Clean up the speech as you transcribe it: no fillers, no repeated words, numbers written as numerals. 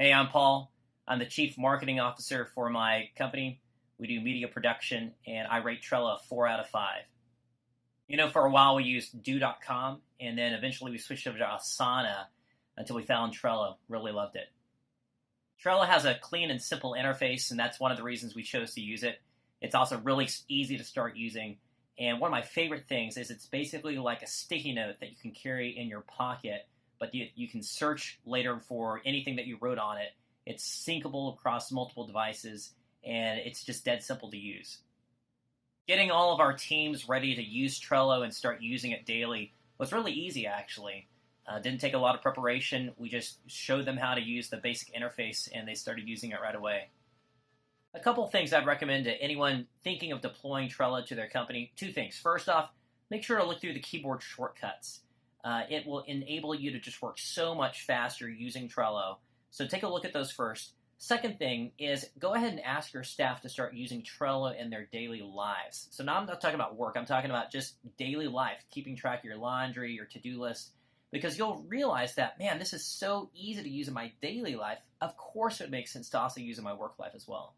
Hey, I'm Paul. I'm the Chief Marketing Officer for my company. We do media production, and I rate Trello a 4 out of 5. For a while we used do.com, and then eventually we switched over to Asana until we found Trello. Really loved it. Trello has a clean and simple interface, and that's one of the reasons we chose to use it. It's also really easy to start using, and one of my favorite things is it's basically like a sticky note that you can carry in your pocket, but you can search later for anything that you wrote on it. It's syncable across multiple devices, and it's just dead simple to use. Getting all of our teams ready to use Trello and start using it daily was really easy, actually. Didn't take a lot of preparation. We just showed them how to use the basic interface, and they started using it right away. A couple things I'd recommend to anyone thinking of deploying Trello to their company. Two things. First off, make sure to look through the keyboard shortcuts. It will enable you to just work so much faster using Trello. So take a look at those first. Second thing is go ahead and ask your staff to start using Trello in their daily lives. So now I'm not talking about work. I'm talking about just daily life, keeping track of your laundry, your to-do list, because you'll realize that, man, this is so easy to use in my daily life. Of course it makes sense to also use in my work life as well.